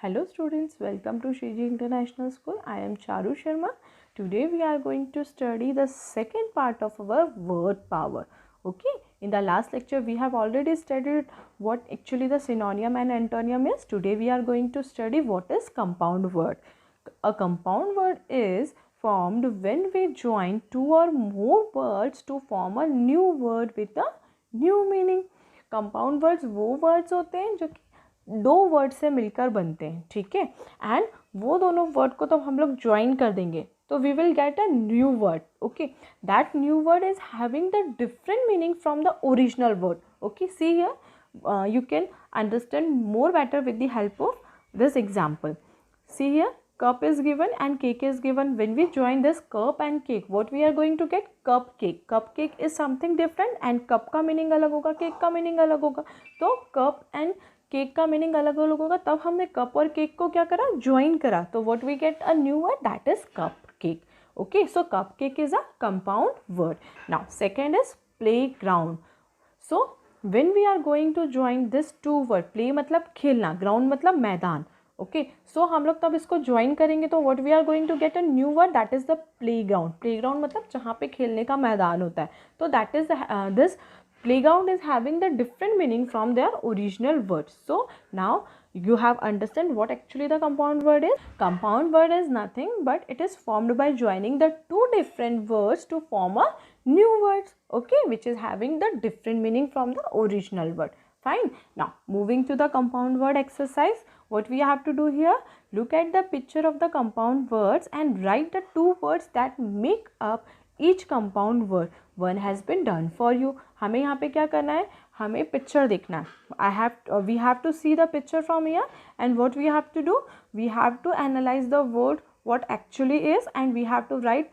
Hello students, welcome to Shiji International School. I am Charu Sharma. Today we are going to study the second part of our word power. Okay, in the last lecture we have already studied what actually the synonym and antonym is. Today we are going to study what is compound word. A compound word is formed when we join two or more words to form a new word with a new meaning. Compound words वो words होते हैं जो कि दो word से मिलकर बनते हैं, ठीक है, एंड वो दोनों वर्ड को तो हम लोग ज्वाइन कर देंगे तो we will get a new word. Okay, that new word is having the different meaning from the original word. Okay, see here you can understand more better with the help of this example. See here, cup is given and cake is given. When we join this cup and cake, what we are going to get? Cupcake. Cupcake is something different and cup का meaning अलग होगा, cake का meaning अलग होगा. तो cup and cake का meaning अलग अलग होगा. तब हमने कप और केक को क्या करा? ज्वाइन करा. तो what we get a new word, that is cupcake. Okay, so cupcake is a compound word. Now second is playground. So when we are going to join this two word, play मतलब खेलना, ground मतलब मैदान. Okay, सो हम लोग तब इसको join करेंगे तो what we are going to get a new word, that is the playground. Playground मतलब जहाँ पे खेलने का मैदान होता है. तो that is this playground is having the different meaning from their original words. So now you have understand what actually the compound word is. Compound word is nothing but it is formed by joining the two different words to form a new words, okay, which is having the different meaning from the original word. Fine. Now moving to the compound word exercise, what we have to do here, look at the picture of the compound words and write the two words that make up each compound word. One has been done for you. हमें यहाँ पे क्या करना है? हमें picture देखना है. We have to see the picture from here and what we have to do? We have to analyze the word what actually is and we have to write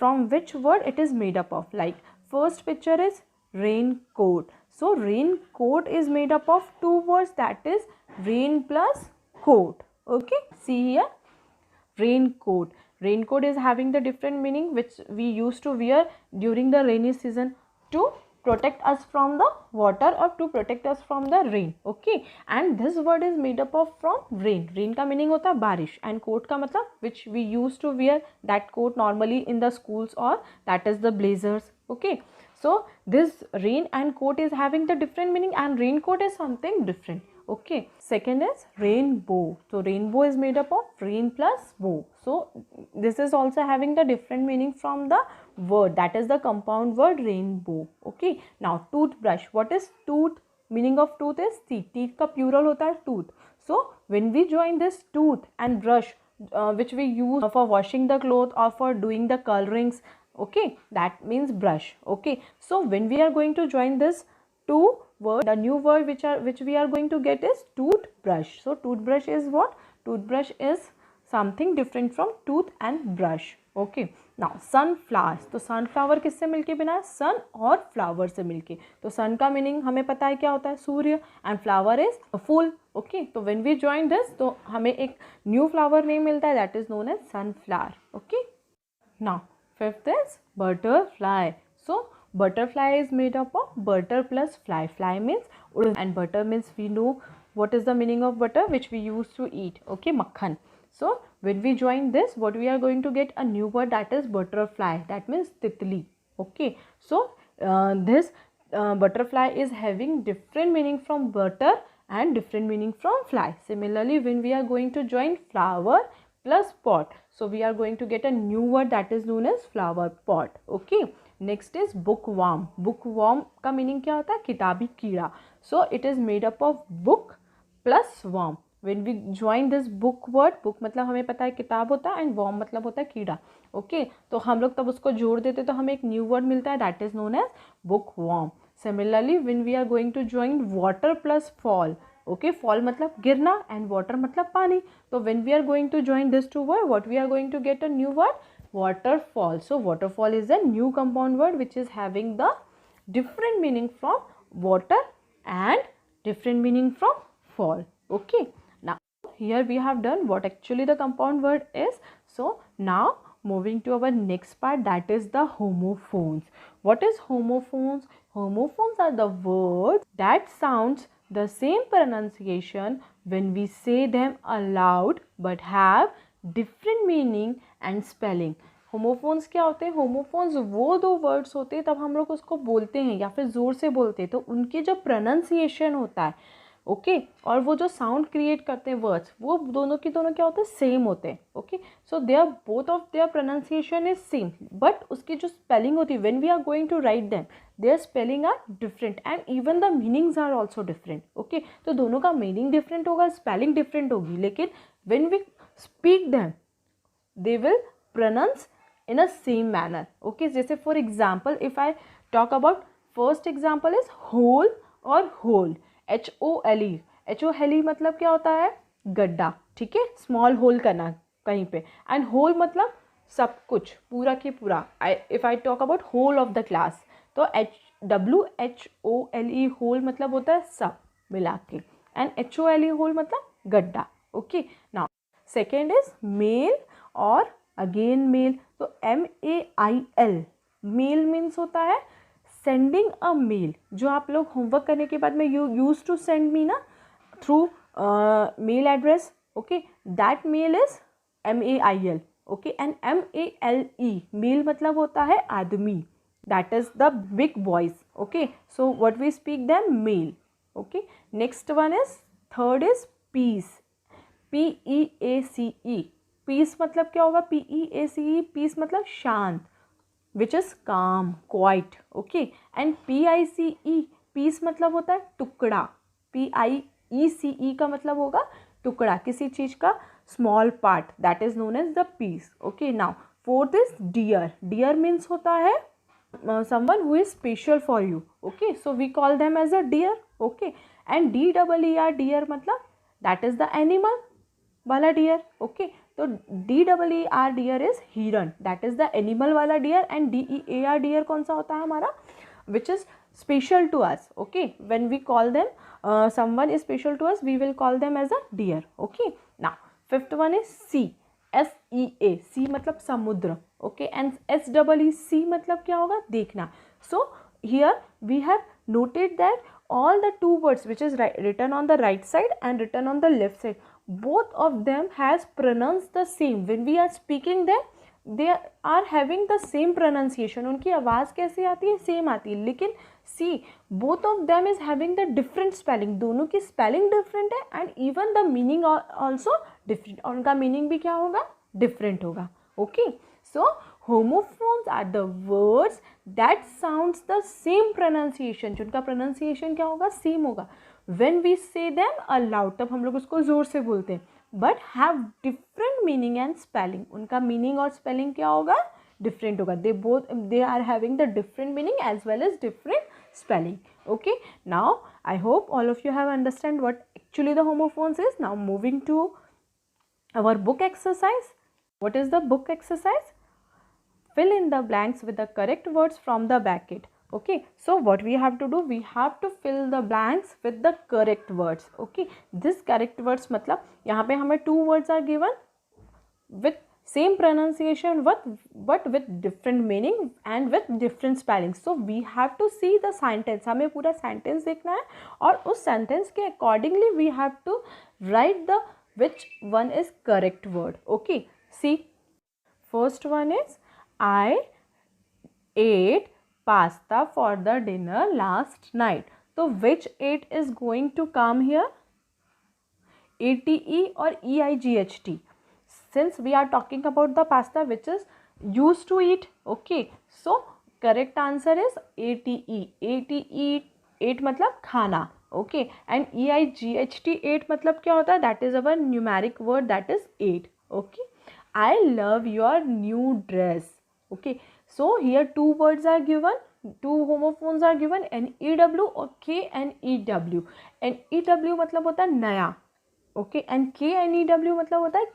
from which word it is made up of. Like first picture is raincoat. So raincoat is made up of two words, that is rain plus coat. Okay, see here, raincoat. Raincoat is having the different meaning which we used to wear during the rainy season to protect us from the water or to protect us from the rain. Okay, and this word is made up of from rain. Rain का meaning होता है बारिश and coat का मतलब which we used to wear that coat normally in the schools or that is the blazers. Okay, so this rain and coat is having the different meaning and raincoat is something different. Okay, second is rainbow. So rainbow is made up of rain plus bow. So this is also having the different meaning from the word, that is the compound word rainbow. Okay, now toothbrush. What is tooth? Meaning of tooth is teeth. Teeth का plural होता है tooth. So when we join this tooth and brush which we use for washing the clothes or for doing the colorings, okay, that means brush. Okay, so when we are going to join this two word, the new word which we are going to get is toothbrush. So toothbrush is what? Toothbrush is something different from tooth and brush. Okay, now sunflowers. तो sunflower किससे मिलके बना है? sun और flower से मिलके. तो sun का meaning हमें पता है क्या होता है? सूर्य. and flower is fool. okay, तो when we join this तो हमें एक new flower name मिलता है, that is known as sunflower. okay, now fifth is butterfly. So butterfly is made up of butter plus fly. Fly means urd and butter means we know what is the meaning of butter which we used to eat. Okay, makhan. So when we join this, what we are going to get? A new word, that is butterfly. That means titli. Okay, so this butterfly is having different meaning from butter and different meaning from fly. Similarly, when we are going to join flower plus pot, so we are going to get a new word, that is known as flower pot. Okay, next is bookworm. Bookworm का meaning क्या होता है? किताबी कीड़ा. So it is made up of book plus worm. When we join this book word, book मतलब हमें पता है किताब होता है and worm मतलब होता है कीड़ा. Okay, तो हम लोग तब उसको जोड़ देते तो हमें एक new word मिलता है, that is known as bookworm. Similarly, when we are going to join water plus fall, okay, fall मतलब गिरना and water मतलब पानी. तो when we are going to join this two word, what we are going to get a new word? Waterfall. So waterfall is a new compound word which is having the different meaning from water and different meaning from fall. Okay, now here we have done what actually the compound word is. So now moving to our next part, that is the homophones. What is homophones? Homophones are the words that sounds the same pronunciation when we say them aloud but have different meaning and spelling. Homophones क्या होते हैं? Homophones वो दो words होते हैं तब हम लोग उसको बोलते हैं या फिर ज़ोर से बोलते हैं तो उनके जो प्रोनाउंसिएशन होता है ओके और वो जो साउंड क्रिएट करते हैं वर्ड्स वो दोनों की दोनों क्या होते हैं? सेम होते हैं. Okay so their both of their pronunciation is same but उसकी जो स्पेलिंग होती है when we are going to write them their spelling are different and even the meanings are also different. Okay तो दोनों का meaning different होगा, spelling different होगी, लेकिन when we speak them they will pronounce in a same manner. Okay, जैसे for example if I talk about first example is whole और whole, HOLE मतलब क्या होता है? गड्ढा. ठीक है, स्मॉल होल करना कहीं पे, एंड होल मतलब सब कुछ, पूरा के पूरा. If I talk about whole of the class तो WHOLE होल मतलब होता है सब मिला के, एंड HOLE होल मतलब गड्ढा. Okay now second is male और अगेन मेल. तो MAIL मेल मीन्स होता है सेंडिंग अ मेल. जो आप लोग होमवर्क करने के बाद में you use to send me ना through mail address. Okay that mail is MAIL. Okay and MALE mail मतलब होता है आदमी, that is the big boys. Okay so what we speak them mail. Okay next one is third is peace, PEACE. Peace मतलब क्या होगा? PEACE peace मतलब शांत, which is calm, quiet. Okay and PICE pice मतलब होता है टुकड़ा. PIECE का मतलब होगा टुकड़ा, किसी चीज का small part, that is known as the piece. Okay now fourth is dear. Dear means होता है someone who is special for you. Okay so we call them as a deer. Okay and DEER deer मतलब that is the animal वाला deer. Okay तो DEER deer is हिरन, that is the animal वाला deer, and DEAR dear कौन सा होता है हमारा? Which is special to us. Okay when we call them someone is special to us we will call them as a dear. Okay now fifth one is sea, SEA. Sea मतलब समुद्र. Okay and SEEC मतलब क्या होगा? देखना. So here we have noted that all the two words which is written on the right side and written on the left side, both of them has pronounced the same. When we are speaking them they are having the same pronunciation. उनकी आवाज़ कैसे आती है? Same आती है. लेकिन see both of them is having the different spelling. दोनों की spelling different है and even the meaning also different. और उनका meaning भी क्या होगा? Different होगा. Okay so homophones are the words that sounds the same pronunciation. जो उनका pronunciation क्या होगा? Same होगा. When we say them aloud तब हम लोग उसको ज़ोर से बोलते हैं, but have different meaning and spelling. उनका meaning और spelling क्या होगा? Different होगा. They are having the different meaning as well as different spelling. Okay now I hope all of you have understand what actually the homophones is. Now moving to our book exercise. What is the book exercise? Fill in the blanks with the correct words from the bracket. Okay so what we have to do, we have to fill the blanks with the correct words. Okay this correct words मतलब यहाँ पे हमें two words are given with same pronunciation but with different meaning and with different spelling. So we have to see the sentence. हमें पूरा sentence देखना है और उस sentence के accordingly we have to write the which one is correct word. Okay see first one is I ate pasta for the dinner last night. So which ate is going to come here? ATE or EIGHT. Since we are talking about the pasta which is used to eat. Okay so correct answer is ATE. ATE ate मतलब खाना. Okay and EIGHT ate मतलब क्या होता है? That is our numeric word, that is 8. Okay I love your new dress. Okay so here two words are given, two homophones are given, NEW और KNEW. NEW मतलब होता है नया. Okay and KNEW मतलब होता है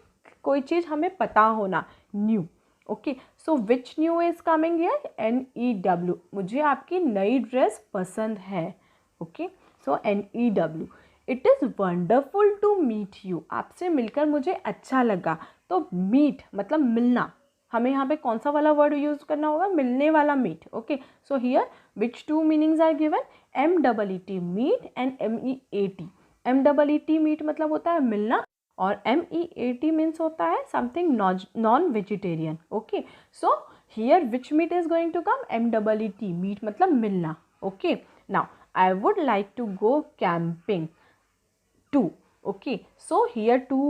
कोई चीज़ हमें पता होना, new. Okay so which new is coming here? NEW. मुझे आपकी नई ड्रेस पसंद है. Okay so NEW. It is wonderful to meet you. आपसे मिलकर मुझे अच्छा लगा. तो मीट मतलब मिलना. हमें यहाँ पे कौन सा वाला वर्ड यूज करना होगा, मिलने वाला meet. Okay, so here which two meanings are given, MEET meet and MEAT. MEET meet मतलब होता है मिलना और MEAT मीन्स होता है something non vegetarian. Okay, so here which meet is going to come, MEET meet मतलब मिलना. Okay, now I would like to go camping too. Okay, so here two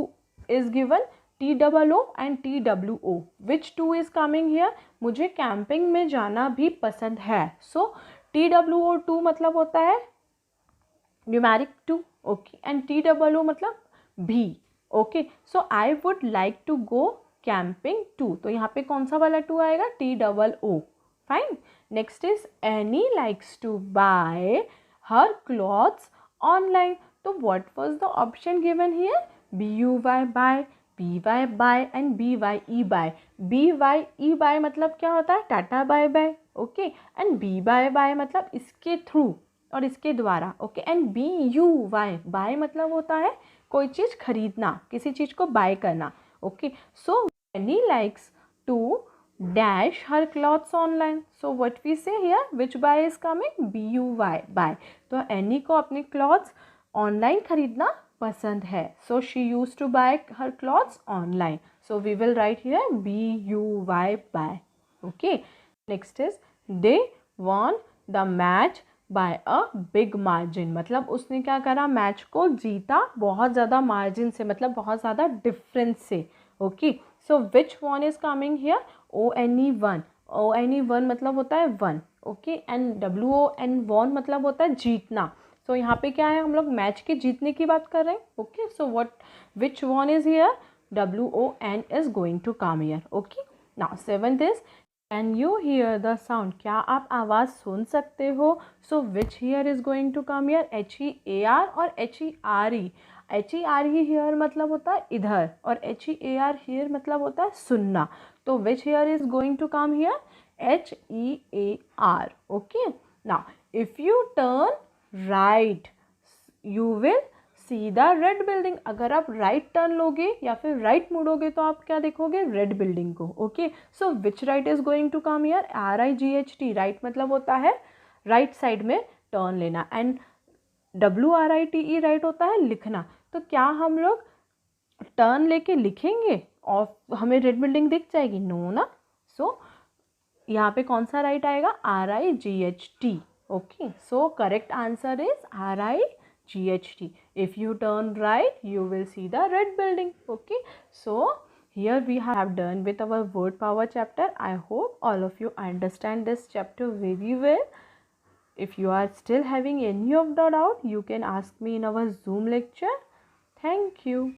is given, TOO and TWO. Which two is coming here? मुझे camping में जाना भी पसंद है. So TWO2 मतलब होता है न्यूमेरिक 2. ओके, एंड TOO मतलब भी. Okay, so I would like to go camping too. तो यहाँ पे कौन सा वाला 2 आएगा, TOO. Fine. Next is Annie likes to buy her clothes online. तो what was the option given here, BUY buy, BY by and BYE bye. BYE bye मतलब क्या होता है, tata bye bye. Okay, and BY by मतलब इसके through और इसके द्वारा. ओके, एंड BUY बाय मतलब होता है कोई चीज़ खरीदना, किसी चीज़ को बाय करना. Okay, so Annie likes to dash her clothes online. So what we say here, which buy is coming, BUY buy. तो एनी को अपने clothes online खरीदना पसंद है. So she used to buy her clothes online. So we will write here BUY buy. Okay, next is they won the match by a big margin. मतलब उसने क्या करा, मैच को जीता बहुत ज़्यादा मार्जिन से, मतलब बहुत ज़्यादा डिफरेंस से. Okay, so which one is coming here, ONE1. ONE1 मतलब होता है one. Okay, and WON won मतलब होता है जीतना. सो यहाँ पे क्या है, हम लोग मैच के जीतने की बात कर रहे हैं. Okay, so what which one is here, WON is going to come here. Okay, now seventh is can you hear the sound. क्या आप आवाज़ सुन सकते हो. So which here is going to come here, HEAR और HERE. HERE here मतलब होता है इधर और HEAR हियर मतलब होता है सुनना. तो which here is going to come here, HEAR. Okay, now if you turn right you will see the red building. अगर आप राइट टर्न लोगे या फिर राइट मुड़ोगे तो आप क्या देखोगे, रेड बिल्डिंग को. Okay, so which right is going to come here, RIGHT. Right मतलब होता है राइट साइड में टर्न लेना एंड WRITE राइट होता है लिखना. तो क्या हम लोग टर्न लेके लिखेंगे और हमें रेड बिल्डिंग दिख जाएगी, नो ना. सो यहाँ पे कौन सा राइट आएगा, RIGHT. Okay, so correct answer is RIGHT. If you turn right you will see the red building. Okay, so here we have done with our word power chapter. I hope all of you understand this chapter very well. If you are still having any of the doubt, you can ask me in our Zoom lecture. Thank you.